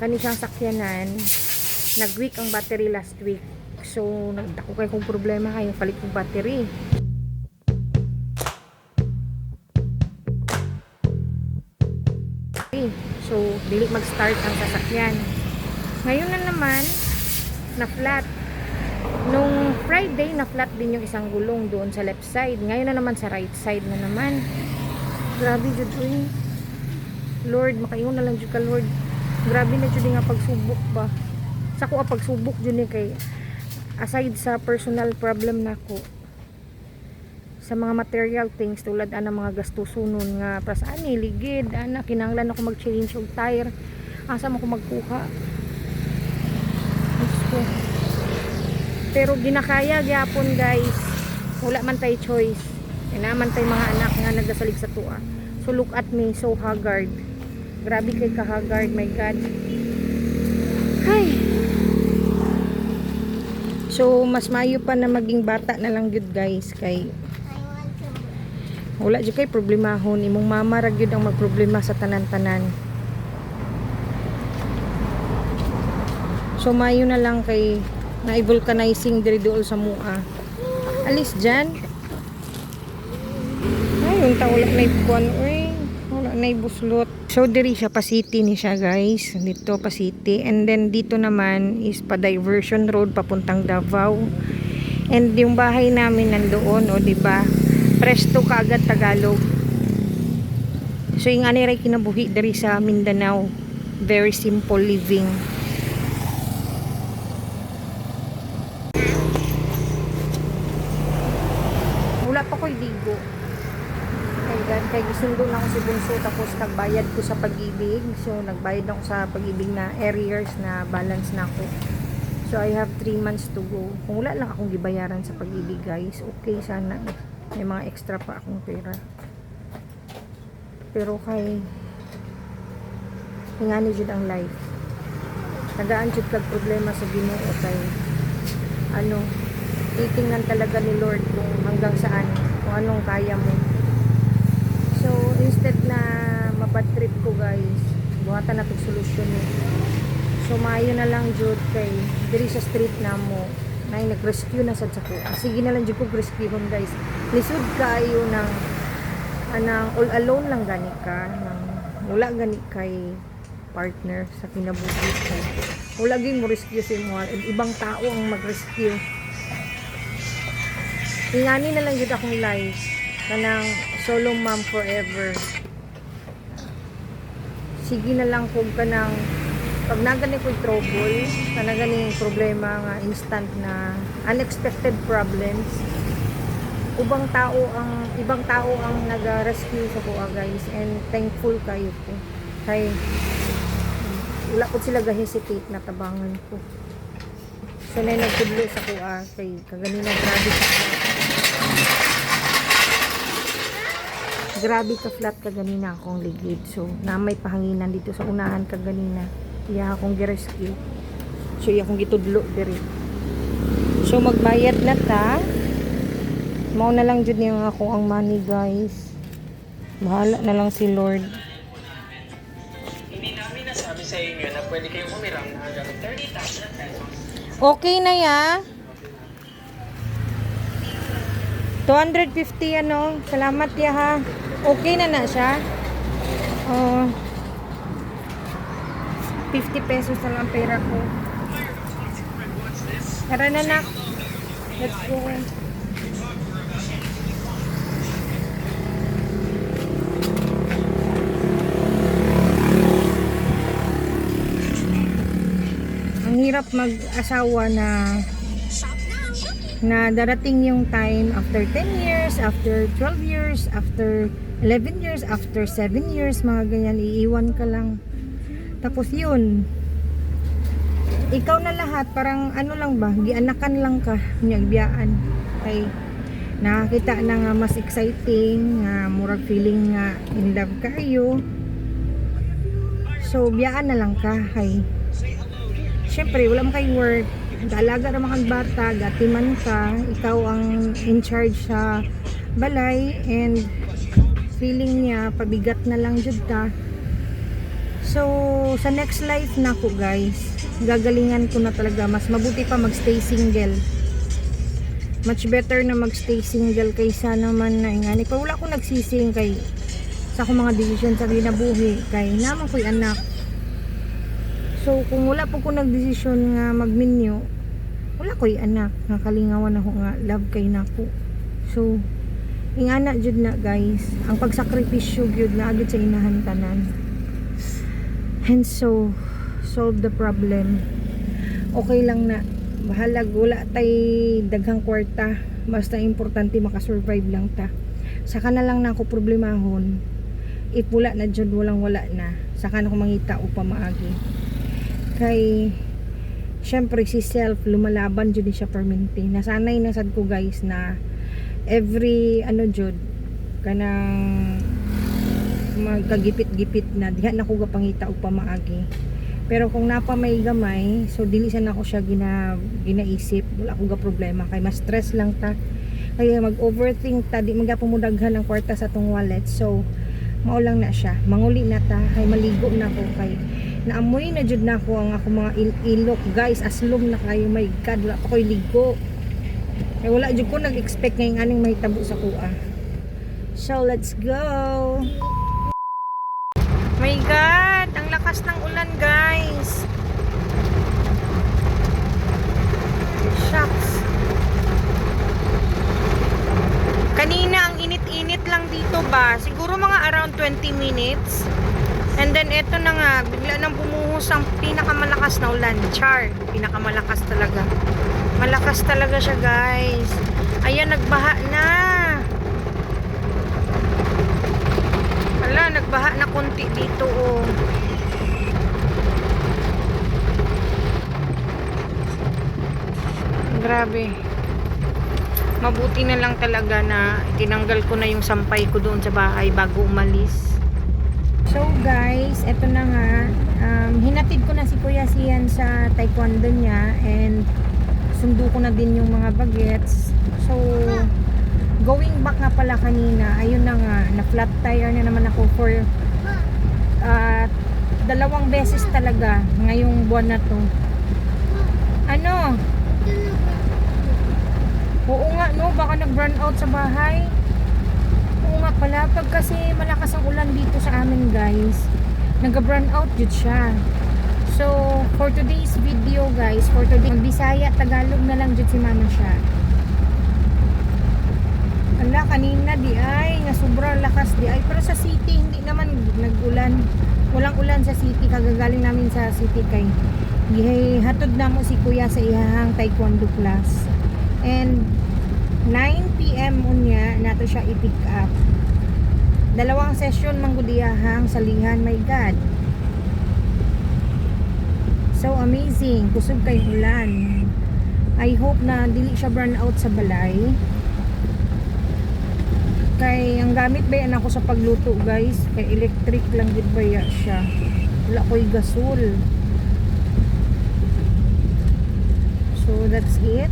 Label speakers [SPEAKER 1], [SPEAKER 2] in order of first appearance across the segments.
[SPEAKER 1] kani siyang sakyanan, nag-weak ang battery last week. So nagdako kay kong problema kay palit kong battery. So dili mag-start ang sasakyan. Ngayon na naman na flat. Nung Friday na flat din yung isang gulong doon sa left side. Ngayon na naman sa right side na naman. Grabe jud uy. Lord, makaingon na lang jud ka Lord. Grabe na jud nga pagsubok ba. Sa ko pagsubok jud ni kay aside sa personal problem nako. Sa mga material things tulad ana mga gastusonon nga para sa ani ligid ana kinahanglan ako mag-change og tire. Asa mo ko magkuha? Pero ginakaya gyapon guys. Wala man tay choice. Inaman tay mga anak nga nagasalig sa tuwa. So look at me, so haggard. Grabe kay ka-haggard, my God. Hay. So mas mayo pa na maging bata na lang gyud guys kay wala jud kay problemahon imong mama ra gyud ang magproblema sa tanan-tanan. So mayo na lang kay na-vulcanizing diri dool sa mua. Alis dyan. Ayun ta wala na ikuan uy. Wala na buslot. So diri siya pa city ni siya guys. Dito pa city. And then dito naman is pa diversion road papuntang Davao. And yung bahay namin nandoon o diba? Presto kaagad Tagalog. So yung aniray kinabuhi diri sa Mindanao. Very simple living. Wala pa ko'y ligo. Kaya gisundo na ako si Bunso tapos nagbayad ko sa Pag-ibig. So nagbayad ako sa Pag-ibig na arrears na balance na ako. So I have 3 months to go. Kung wala lang akong gibayaran sa Pag-ibig guys, okay sana. May mga extra pa akong pera. Pero kay hingani jud ang life. Tagaan jud kag problema sa Ginoo kay ano titingnan talaga ni Lord kung hanggang saan, kung anong kaya mo. So instead na mabad trip ko guys, buhatan na itong solusyon eh. So maayo na lang jud kay diri sa street na mo nay nag-rescue na sad sa ko. Sige na lang jud ko rescue guys. Lisod kayo ng anang all alone lang gani ka nang wala gani kay partner sa kinabuhi ko. Wala gyud mo rescue si mo ibang tao ang mag-rescue. Ingani na lang yun akong life kanang solo mom forever. Sige na lang kung kanang pag nagani ko trouble kanang ganing problema nga instant na unexpected problems ibang tao ang nag-rescue sa ko guys and thankful kayo ko kay wala ko sila ga-hesitate na tabangan ko. So na nagtudlo sa ko kay kaganina grabe ka flat kaganina akong ligid. So na may pahanginan dito sa unahan kaganina. Iya akong gi-rescue. So iya akong gitudlo diri. So magbayad na ta. Mao na lang jud niya ako ang money guys. Bahala na lang si Lord.
[SPEAKER 2] Hindi namin nasabi sa inyo na pwede kayong umiram na hanggang 30,000 pesos.
[SPEAKER 1] Okay na ya. 250 ano. Salamat ya ha. Okay na siya. 50 pesos na lang pera ko. Tara na nak. Let's go. Ang hirap mag-asawa na darating yung time after 10 years, after 12 years, after 11 years, after 7 years, mga ganyan, iiwan ka lang. Tapos yun, ikaw na lahat, parang ano lang ba, gianakan lang ka, biyaan. Ay, nakakita na nga mas exciting, murag feeling nga in love kayo. So, biyaan na lang ka, ay. Siyempre, wala mo kay work. Dalaga naman kang bata, gatiman ka, ikaw ang in charge sa balay, and feeling niya, pabigat na lang jud ka. So, sa next life na ko guys, gagalingan ko na talaga. Mas mabuti pa magstay single. Much better na magstay single kaysa naman na ingani. Pero wala ko nagsising kay sa akong mga desisyon sa kinabuhi. Kay naman ko'y anak. So, kung wala po ko nagdesisyon nga magminyo, wala ko'y anak. Nakalingawan ako nga, love kay nako. So, ingana jud na guys. Ang pagsakripisyo jud na agad sa inahantanan. And so, solve the problem. Okay lang na. Bahalag, wala tay daghang kwarta. Basta importante makasurvive lang ta. Saka na lang na ako problemahon. If wala na jud, walang wala na. Saka na ako mangita o pamaagi. Kay syempre si self lumalaban jud siya permanente. Nasanay na sad ko guys na every jud kanang magkagipit-gipit na diha na ko gapangita og pamaagi. Pero kung napa may gamay, so dili sa nako siya ginaisip, wala ko ga problema kay mas stress lang ta. Kaya mag-overthink ta, di magapumudaghan ang kwarta sa tong wallet. So mao lang na siya. Manguli na ta kay maligo na ko kay naamoy na jud na ko ang ako mga ilok guys, aslom na kayo, my god, wala pa ko'y ligo. Kaya wala jud ko nag-expect ngayong aning mahitabo sa kuha. So let's go. My god, ang lakas ng ulan guys. Shucks. Kanina ang init-init lang dito ba? Siguro mga around 20 minutes. And then eto na nga, bigla nang bumuhos ang pinakamalakas na ulan. Char, pinakamalakas talaga. Malakas talaga siya guys. Ayan, nagbaha na. Wala, nagbaha na konti dito oh. Grabe. Mabuti na lang talaga na tinanggal ko na yung sampay ko doon sa bahay bago umalis. So guys, eto na nga, hinatid ko na si Kuya Sian sa taekwondo niya and sundo ko na din yung mga bagets. So going back nga pala kanina, ayun na nga, na flat tire na naman ako for 2 beses talaga ngayong buwan na to. Ano? Oo nga no, baka nag-burn out sa bahay. Oo nga pala, pag kasi malakas ang ulan dito sa amin guys, nag-burn out jud siya. So for today's video guys, for today, Bisaya, Tagalog na lang jud si mama siya. Ala, kanina di ay nga sobrang lakas di ay, pero sa city hindi naman nag-ulan. Walang ulan sa city, kagagaling namin sa city kay hatod na mo si Kuya sa ihahang taekwondo class. And 9 PM unya nato siya i-pick up. 2 session manggudiyahang salihan, my god. So amazing, kusog kay ulan. I hope na dili siya burn out sa balay. Kay ang gamit ba yan ako sa pagluto guys, kay electric lang gid ba ya siya, wala ko'y gasol. So that's it,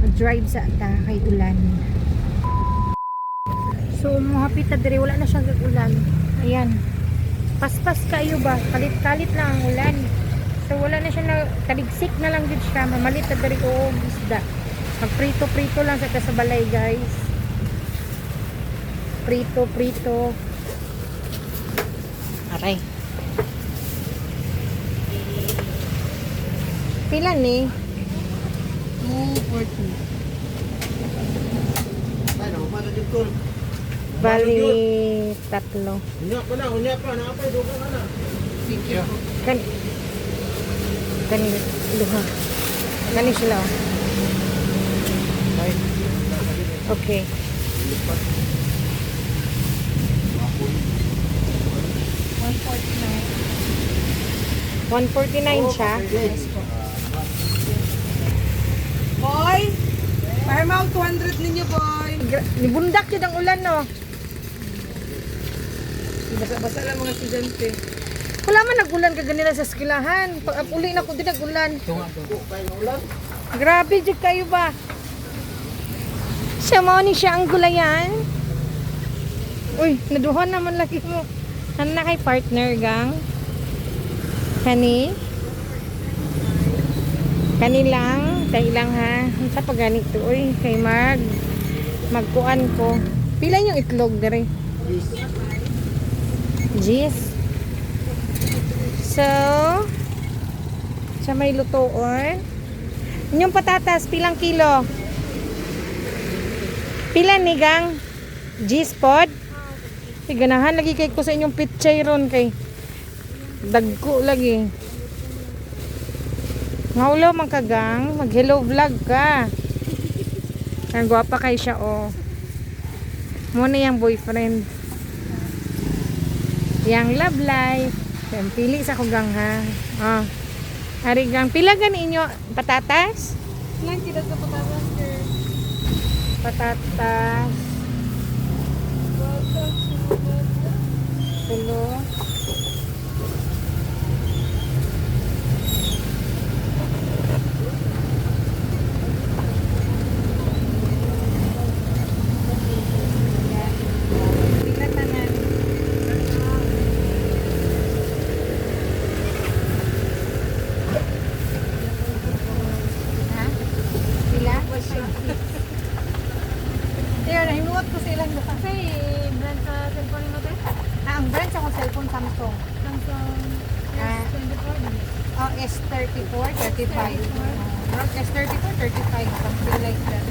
[SPEAKER 1] mag-drive sa ta kay ulan. So muhapit na dire, wala na siyang ulan. Ayan, paspas kayo ba, kalit-kalit lang ang ulan. So wala na siya na, taligsik na lang gid siya, mamalit na dire o isda. Magprito-prito lang sa balay guys. Prito. Aray. Pila ni?
[SPEAKER 3] 240. Ano, para dito.
[SPEAKER 1] Bali, 3.
[SPEAKER 3] Unya pa, naapay dugang ana. Thank you.
[SPEAKER 1] Kani luha. Kani sila. Okay. 149 siya.
[SPEAKER 4] Boy, pahimaw 200 ninyo, boy.
[SPEAKER 1] Nibundak yun ang ulan, no?
[SPEAKER 4] Basa-basa lang mga estudyante.
[SPEAKER 1] Wala man nag-ulan ka ganila sa skilahan. Pag uli na ko din nag-ulan. Grabe, dyan kayo ba? Siya mo ni siya ang gulayan. Uy, naduhan naman lagi mo. Ano na kay partner, gang? Kani lang, tayo lang ha. Sa pagganito, oy, kay magkuan ko. Pila yung itlog dire? Gis. So, sa may lutoon. Inyong patatas, pilang kilo? Pila ni gang? Gis pod? Ganahan lagi kay ko sa inyong pichay ron kay dagko lagi. Ngaulo man ka gang, mag hello vlog ka. Ang gwapa kay siya oh. Muna yung boyfriend. Yang love life. Yan, pili sa ko gang ha. Oh. Ari gang, pila gani inyo patatas?
[SPEAKER 4] Ilan kita sa patatas, sir?
[SPEAKER 1] Patatas. Tulo. Nahinuot ko silang buka.
[SPEAKER 5] Kasi brand sa cellphone mo tayo?
[SPEAKER 1] Ang brand sa akong cellphone Samsung.
[SPEAKER 5] Samsung S24 din.
[SPEAKER 1] Oh, S34, 35. S34, 35. Something like that.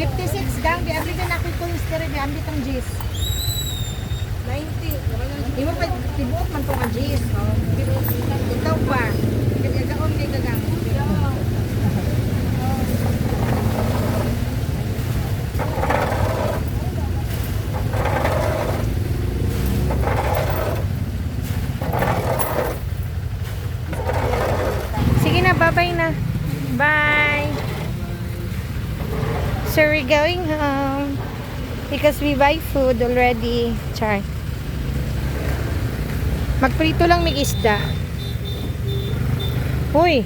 [SPEAKER 1] 56 gang. Di abli na ako itong history. Di abli itong G's.
[SPEAKER 4] 90.
[SPEAKER 1] Imo pa tibuot man itong G's. Ikaw ba? Kagagaon kay gagang. Sige na, bye-bye na. Bye. So we're going home because we buy food already. Char. Magprito lang may isda. Uy.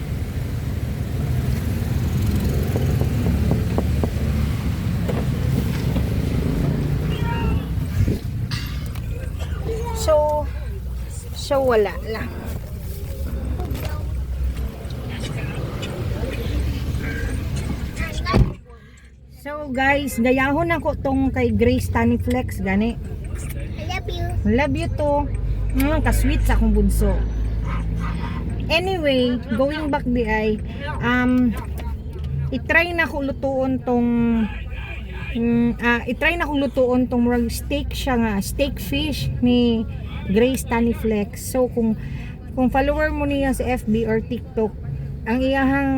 [SPEAKER 1] So wala lang. So guys, gayahon ako tong kay Grace Taniflex gani.
[SPEAKER 5] I love you.
[SPEAKER 1] Love you to. Ka-sweet sa akong bunso. Anyway, going back di ay i-try na ko lutuon tong i-try na ko lutuon tong steak siya nga, steak fish ni Grace Taniflex. So kung follower mo niya sa FB or TikTok, ang iyahang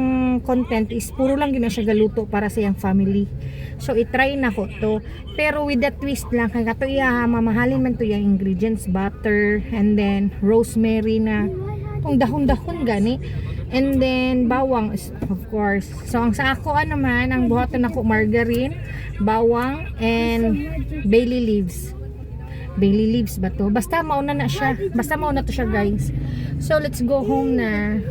[SPEAKER 1] content is puro lang gina siya galuto para sa iyang family. So i-try na ko to, pero with the twist lang kay kato iya mamahalin man to yung ingredients, butter and then rosemary na tong dahon-dahon gani, and then bawang of course. So ang sa ako naman ang buhaton ako margarine, bawang and bay leaves. Bay leaves ba to? Basta mauna na siya. Basta mauna to siya guys. So let's go home na.